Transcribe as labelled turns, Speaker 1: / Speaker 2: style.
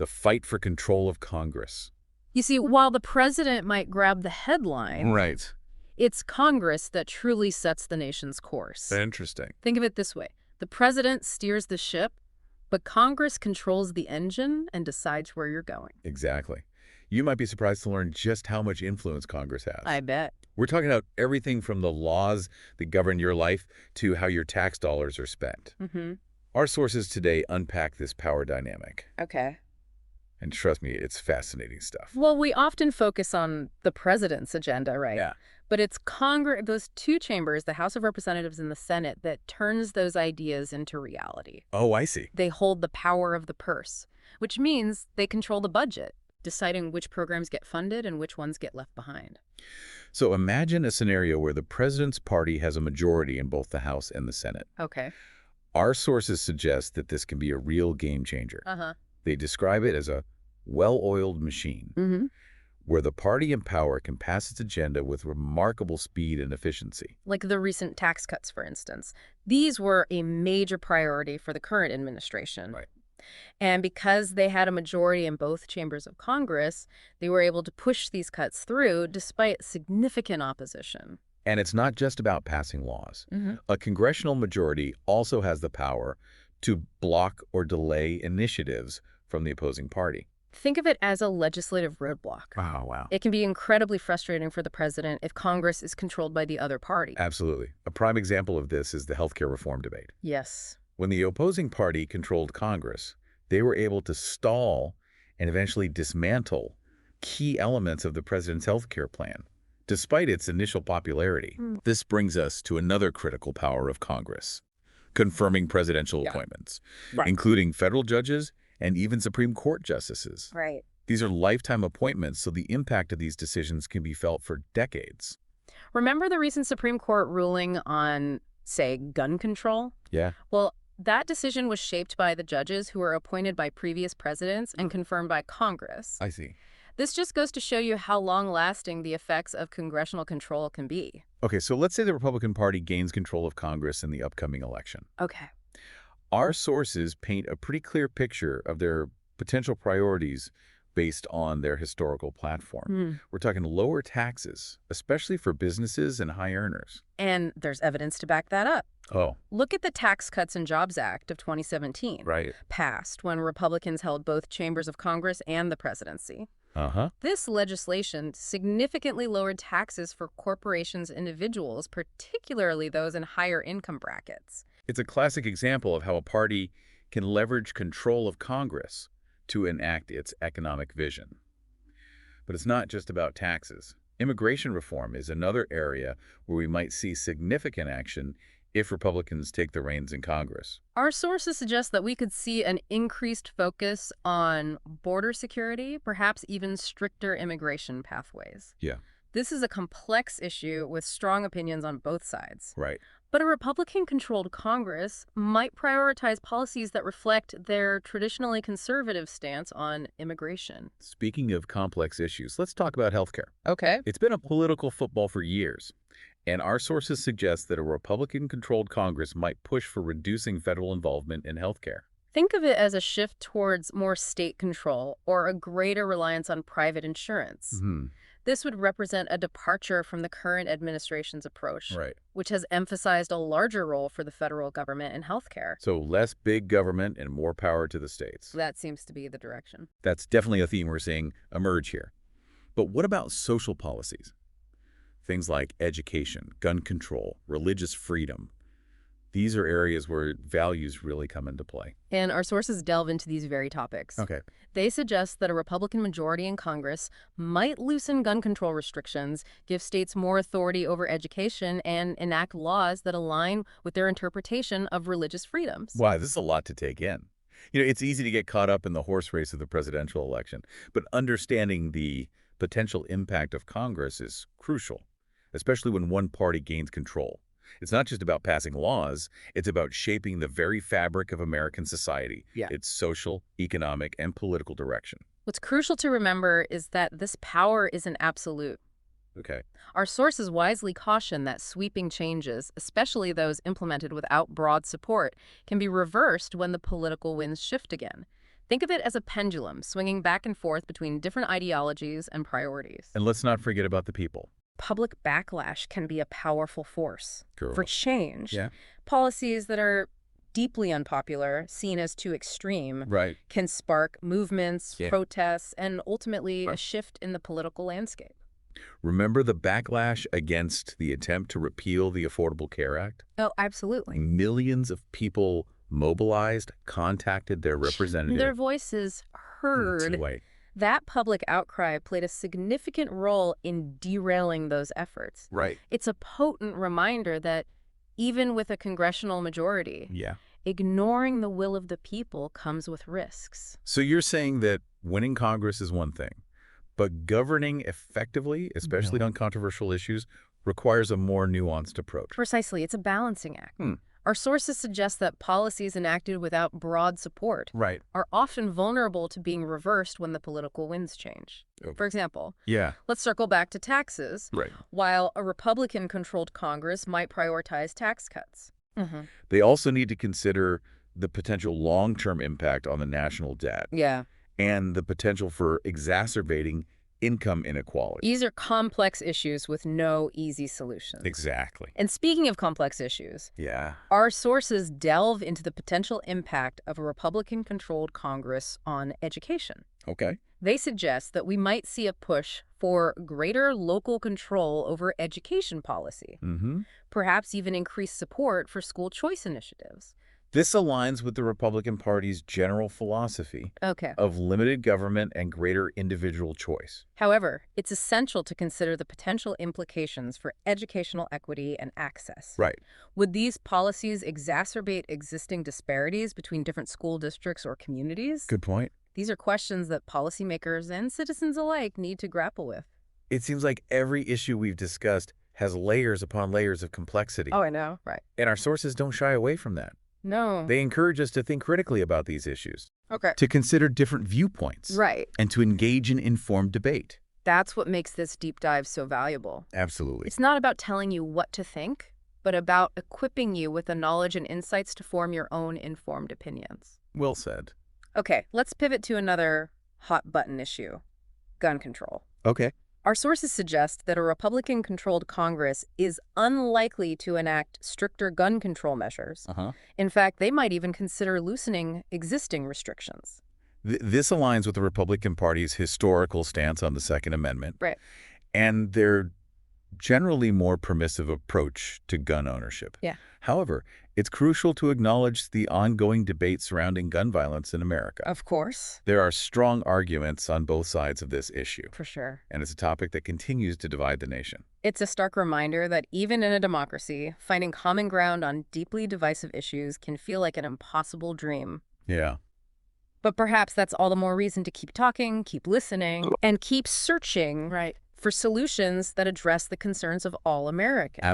Speaker 1: the fight for control of Congress.
Speaker 2: You see, while the president might grab the headline,
Speaker 1: Right.
Speaker 2: it's Congress that truly sets the nation's course.
Speaker 1: Interesting.
Speaker 2: Think of it this way. The president steers the ship, but Congress controls the engine and decides where you're going.
Speaker 1: Exactly. You might be surprised to learn just how much influence Congress has.
Speaker 2: I bet.
Speaker 1: We're talking about everything from the laws that govern your life to how your tax dollars are spent. Our sources today unpack this power dynamic.
Speaker 2: Okay.
Speaker 1: And trust me, it's fascinating stuff.
Speaker 2: Well, we often focus on the president's agenda, right?
Speaker 1: Yeah.
Speaker 2: But it's Congress, those two chambers, the House of Representatives and the Senate, that turns those ideas into reality.
Speaker 1: Oh, I see.
Speaker 2: They hold the power of the purse, which means they control the budget, deciding which programs get funded and which ones get left behind.
Speaker 1: So imagine a scenario where the president's party has a majority in both the House and the Senate.
Speaker 2: Okay.
Speaker 1: Our sources suggest that this can be a real game changer. They describe it as a well-oiled machine, where the party in power can pass its agenda with remarkable speed and efficiency.
Speaker 2: Like the recent tax cuts, for instance. These were a major priority for the current administration.
Speaker 1: Right.
Speaker 2: And because they had a majority in both chambers of Congress, they were able to push these cuts through despite significant opposition.
Speaker 1: And it's not just about passing laws. A congressional majority also has the power to block or delay initiatives from the opposing party.
Speaker 2: Think of it as a legislative roadblock.
Speaker 1: Oh, wow.
Speaker 2: It can be incredibly frustrating for the president if Congress is controlled by the other party.
Speaker 1: Absolutely. A prime example of this is the healthcare reform debate.
Speaker 2: Yes.
Speaker 1: When the opposing party controlled Congress, they were able to stall and eventually dismantle key elements of the president's healthcare plan, despite its initial popularity. This brings us to another critical power of Congress, confirming presidential appointments, including federal judges and even Supreme Court justices.
Speaker 2: Right.
Speaker 1: These are lifetime appointments, so the impact of these decisions can be felt for decades.
Speaker 2: Remember the recent Supreme Court ruling on, say, gun control?
Speaker 1: Yeah.
Speaker 2: Well, that decision was shaped by the judges who were appointed by previous presidents and confirmed by Congress.
Speaker 1: I see.
Speaker 2: This just goes to show you how long-lasting the effects of congressional control can be.
Speaker 1: Okay, so let's say the Republican Party gains control of Congress in the upcoming election.
Speaker 2: Okay.
Speaker 1: Our sources paint a pretty clear picture of their potential priorities based on their historical platform. We're talking lower taxes, especially for businesses and high earners.
Speaker 2: And there's evidence to back that up.
Speaker 1: Oh.
Speaker 2: Look at the Tax Cuts and Jobs Act of 2017.
Speaker 1: Right.
Speaker 2: Passed when Republicans held both chambers of Congress and the presidency. This legislation significantly lowered taxes for corporations and individuals, particularly those in higher income brackets.
Speaker 1: It's a classic example of how a party can leverage control of Congress to enact its economic vision. But it's not just about taxes. Immigration reform is another area where we might see significant action if Republicans take the reins in Congress.
Speaker 2: Our sources suggest that we could see an increased focus on border security, perhaps even stricter immigration pathways.
Speaker 1: Yeah.
Speaker 2: This is a complex issue with strong opinions on both sides.
Speaker 1: Right.
Speaker 2: But a Republican-controlled Congress might prioritize policies that reflect their traditionally conservative stance on immigration.
Speaker 1: Speaking of complex issues, let's talk about healthcare.
Speaker 2: Okay.
Speaker 1: It's been a political football for years, and our sources suggest that a Republican-controlled Congress might push for reducing federal involvement in healthcare.
Speaker 2: Think of it as a shift towards more state control or a greater reliance on private insurance. This would represent a departure from the current administration's approach, which has emphasized a larger role for the federal government in healthcare.
Speaker 1: So less big government and more power to the states.
Speaker 2: That seems to be the direction.
Speaker 1: That's definitely a theme we're seeing emerge here. But what about social policies? Things like education, gun control, religious freedom. These are areas where values really come into play.
Speaker 2: And our sources delve into these very topics.
Speaker 1: Okay.
Speaker 2: They suggest that a Republican majority in Congress might loosen gun control restrictions, give states more authority over education, and enact laws that align with their interpretation of religious freedoms.
Speaker 1: Wow, this is a lot to take in. You know, it's easy to get caught up in the horse race of the presidential election, but understanding the potential impact of Congress is crucial, especially when one party gains control. It's not just about passing laws, it's about shaping the very fabric of American society, its social, economic, and political direction.
Speaker 2: What's crucial to remember is that this power isn't absolute.
Speaker 1: Okay.
Speaker 2: Our sources wisely caution that sweeping changes, especially those implemented without broad support, can be reversed when the political winds shift again. Think of it as a pendulum swinging back and forth between different ideologies and priorities.
Speaker 1: And let's not forget about the people.
Speaker 2: Public backlash can be a powerful force for
Speaker 1: Girl.
Speaker 2: change.
Speaker 1: Yeah.
Speaker 2: Policies that are deeply unpopular, seen as too extreme,
Speaker 1: Right.
Speaker 2: can spark movements,
Speaker 1: Yeah.
Speaker 2: protests, and ultimately a shift in the political landscape.
Speaker 1: Remember the backlash against the attempt to repeal the Affordable Care Act?
Speaker 2: Oh, absolutely.
Speaker 1: Millions of people mobilized, contacted their representatives.
Speaker 2: Their voices heard. That public outcry played a significant role in derailing those efforts.
Speaker 1: Right.
Speaker 2: It's a potent reminder that even with a congressional majority, ignoring the will of the people comes with risks.
Speaker 1: So you're saying that winning Congress is one thing, but governing effectively, especially on controversial issues, requires a more nuanced approach.
Speaker 2: Precisely. It's a balancing act. Our sources suggest that policies enacted without broad support are often vulnerable to being reversed when the political winds change. For example, let's circle back to taxes. While a Republican-controlled Congress might prioritize tax cuts.
Speaker 1: They also need to consider the potential long-term impact on the national debt and the potential for exacerbating income inequality.
Speaker 2: These are complex issues with no easy solutions.
Speaker 1: Exactly.
Speaker 2: And speaking of complex issues, our sources delve into the potential impact of a Republican-controlled Congress on education. They suggest that we might see a push for greater local control over education policy, perhaps even increased support for school choice initiatives.
Speaker 1: This aligns with the Republican Party's general philosophy of limited government and greater individual choice.
Speaker 2: However, it's essential to consider the potential implications for educational equity and access. Would these policies exacerbate existing disparities between different school districts or communities?
Speaker 1: Good point.
Speaker 2: These are questions that policymakers and citizens alike need to grapple with.
Speaker 1: It seems like every issue we've discussed has layers upon layers of complexity.
Speaker 2: Oh, I know.
Speaker 1: And our sources don't shy away from that.
Speaker 2: No.
Speaker 1: They encourage us to think critically about these issues,
Speaker 2: to
Speaker 1: consider different viewpoints, and to engage in informed debate.
Speaker 2: That's what makes this deep dive so valuable.
Speaker 1: Absolutely.
Speaker 2: It's not about telling you what to think, but about equipping you with the knowledge and insights to form your own informed opinions.
Speaker 1: Well said.
Speaker 2: Okay, let's pivot to another hot-button issue, gun control. Our sources suggest that a Republican-controlled Congress is unlikely to enact stricter gun control measures. In fact, they might even consider loosening existing restrictions.
Speaker 1: This aligns with the Republican Party's historical stance on the Second Amendment and their generally more permissive approach to gun ownership. However, it's crucial to acknowledge the ongoing debate surrounding gun violence in America.
Speaker 2: Of course.
Speaker 1: There are strong arguments on both sides of this issue.
Speaker 2: For sure.
Speaker 1: And it's a topic that continues to divide the nation.
Speaker 2: It's a stark reminder that even in a democracy, finding common ground on deeply divisive issues can feel like an impossible dream. But perhaps that's all the more reason to keep talking, keep listening, and keep searching for solutions that address the concerns of all Americans.